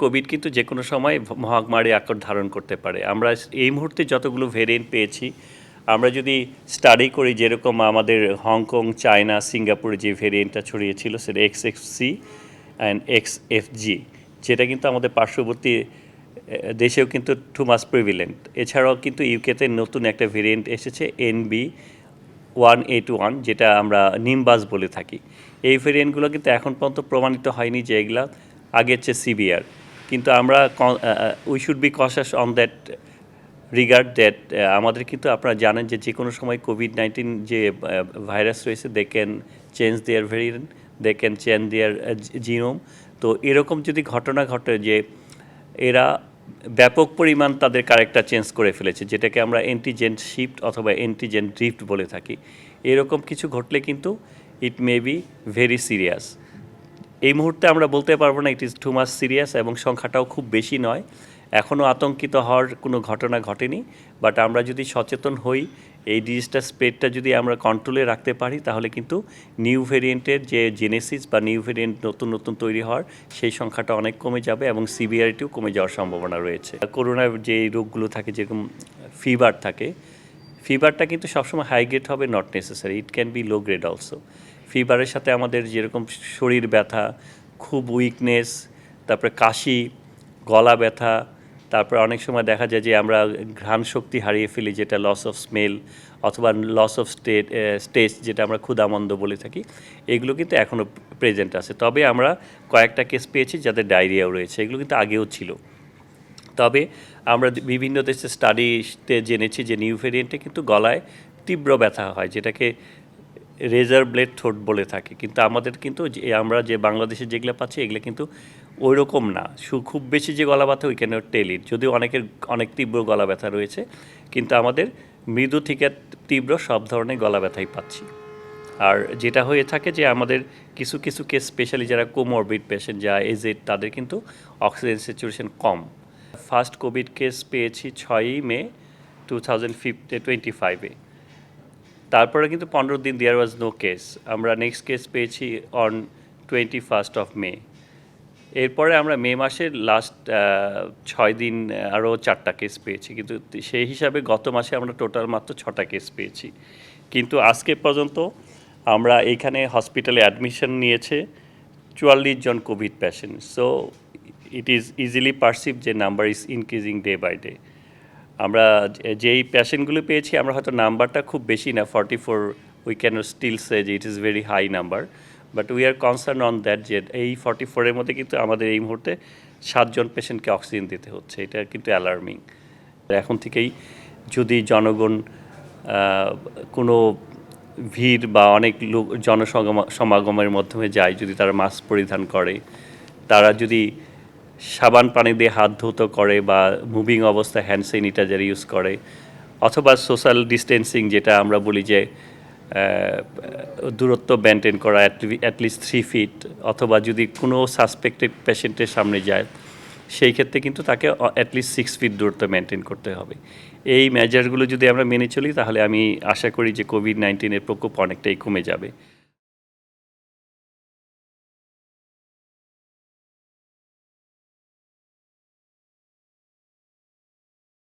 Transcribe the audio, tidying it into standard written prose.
Covid কিন্তু যে কোনো সময় মহামারী আকার ধারণ করতে পারে। আমরা এই মুহূর্তে যতগুলো ভেরিয়েন্ট পেয়েছি, আমরা যদি স্টাডি করি যেরকম আমাদের হংকং, চায়না, সিঙ্গাপুরে যে ভেরিয়েন্টটা ছড়িয়েছিল সেটা XFC অ্যান্ড XFG, যেটা কিন্তু আমাদের পার্শ্ববর্তী দেশেও কিন্তু টু মাস প্রিভিলেন্ট। এছাড়াও কিন্তু ইউকেতে নতুন একটা ভেরিয়েন্ট এসেছে NB.181, যেটা আমরা নিমবাস বলে থাকি। এই ভেরিয়েন্টগুলো কিন্তু এখন পর্যন্ত প্রমাণিত হয়নি যে এগুলা আগের চেয়ে সিভিয়ার, কিন্তু আমরা we should be কশাস on that regard that. আমাদের কিন্তু আপনারা জানেন যে কোনো সময় COVID-19 যে ভাইরাস রয়েছে, they can change their variant, they can change their genome. তো এরকম যদি ঘটনা ঘটে যে এরা ব্যাপক পরিমাণ তাদের ক্যারেক্টার চেঞ্জ করে ফেলেছে, যেটাকে আমরা অ্যান্টিজেন শিফট অথবা অ্যান্টিজেন ড্রিফট বলে থাকি, এরকম কিছু ঘটলে কিন্তু ইট মে বি ভেরি সিরিয়াস। এই মুহূর্তে আমরা বলতে পারবো না it is too much serious, এবং সংখ্যাটাও খুব বেশি নয়, এখনও আতঙ্কিত হওয়ার কোনো ঘটনা ঘটেনি। বাট আমরা যদি সচেতন হই, এই ডিজিজটার স্প্রেডটা যদি আমরা কন্ট্রোলে রাখতে পারি, তাহলে কিন্তু নিউ ভেরিয়েন্টের যে জেনেসিস বা নিউ ভেরিয়েন্ট নতুন নতুন তৈরি হওয়ার সেই সংখ্যাটা অনেক কমে যাবে এবং সিভিয়ারিটিও কমে যাওয়ার সম্ভাবনা রয়েছে। করোনার যে রোগগুলো থাকে, যেরকম ফিভার থাকে, ফিভারটা কিন্তু সবসময় হাই গ্রেড হবে, not necessary, it can be low grade also. ফিভারের সাথে আমাদের যেরকম শরীর ব্যথা, খুব উইকনেস, তারপরে কাশি, গলা ব্যথা, তারপরে অনেক সময় দেখা যায় যে আমরা ঘ্রাণ শক্তি হারিয়ে ফেলি, যেটা লস অফ স্মেল, অথবা লস অফ টেস্ট, যেটা আমরা ক্ষুধামন্দ বলে থাকি, এগুলো কিন্তু এখনও প্রেজেন্ট আছে। তবে আমরা কয়েকটা কেস পেয়েছি যাদের ডায়রিয়াও রয়েছে, এগুলো কিন্তু আগেও ছিল। তবে আমরা বিভিন্ন দেশের স্টাডিতে জেনেছি যে নিউ ভেরিয়েন্টে কিন্তু গলায় তীব্র ব্যথা হয়, যেটাকে রেজার ব্লেড থ্রোট বলে থাকি। কিন্তু আমাদের কিন্তু আমরা যে বাংলাদেশে যেগুলো পাচ্ছি, এগুলো কিন্তু ওই রকম না। খুব বেশি যে গলা ব্যথা, উই ক্যান নট টেল ইট, যদিও অনেকের অনেক তীব্র গলা ব্যথা রয়েছে, কিন্তু আমাদের মৃদু থেকে তীব্র সব ধরনের গলা ব্যথাই পাচ্ছি। আর যেটা হয়ে থাকে যে আমাদের কিছু কিছু কেস, স্পেশালি যারা কোমরবিড পেশেন্ট, যা এজেড, তাদের কিন্তু অক্সিজেন স্যাচুরেশন কম। ফার্স্ট কোভিড কেস পেয়েছি 6ই মে 2025-এ। তারপরে কিন্তু 15 দিন দেয়ার ওয়াজ নো কেস। আমরা নেক্সট কেস পেয়েছি অন 21st of May। এরপরে আমরা মে মাসের লাস্ট 6 দিন আরও 4টা কেস পেয়েছি, কিন্তু সেই হিসাবে গত মাসে আমরা টোটাল মাত্র 6টা কেস পেয়েছি। কিন্তু আজকে পর্যন্ত আমরা এইখানে হসপিটালে অ্যাডমিশন নিয়েছে 44 জন covid patient. So it is easily perceive যে number is increasing day by day. আমরা যেই পেশেন্টগুলো পেয়েছি, আমরা হয়তো নাম্বারটা খুব বেশি না, 44, উই ক্যান স্টিল সে যে it is very high number, but we are concern on that যে এই 44-এর মধ্যে কিন্তু আমাদের এই মুহূর্তে 7 জন পেশেন্টকে অক্সিজেন দিতে হচ্ছে। এটা কিন্তু অ্যালার্মিং। এখন থেকেই যদি জনগণ কোনো ভিড় বা অনেক লোক সমাগমের মাধ্যমে যায়, যদি তারা মাস্ক পরিধান করে, তারা যদি সাবান পানি দিয়ে হাত ধৌত করে বা মুভিং অবস্থায় হ্যান্ড স্যানিটাইজার ইউজ করে, অথবা সোশ্যাল ডিস্টেন্সিং, যেটা আমরা বলি যে দূরত্ব মেনটেন করা অ্যাটলিস্ট 3 ফিট, অথবা যদি কোনো সাসপেক্টেড পেশেন্টের সামনে যায়, সেই ক্ষেত্রে কিন্তু তাকে অ্যাটলিস্ট 6 ফিট দূরত্ব মেনটেন করতে হবে। এই মেজারগুলো যদি আমরা মেনে চলি, তাহলে আমি আশা করি যে COVID-19-এর প্রকোপ অনেকটাই কমে যাবে।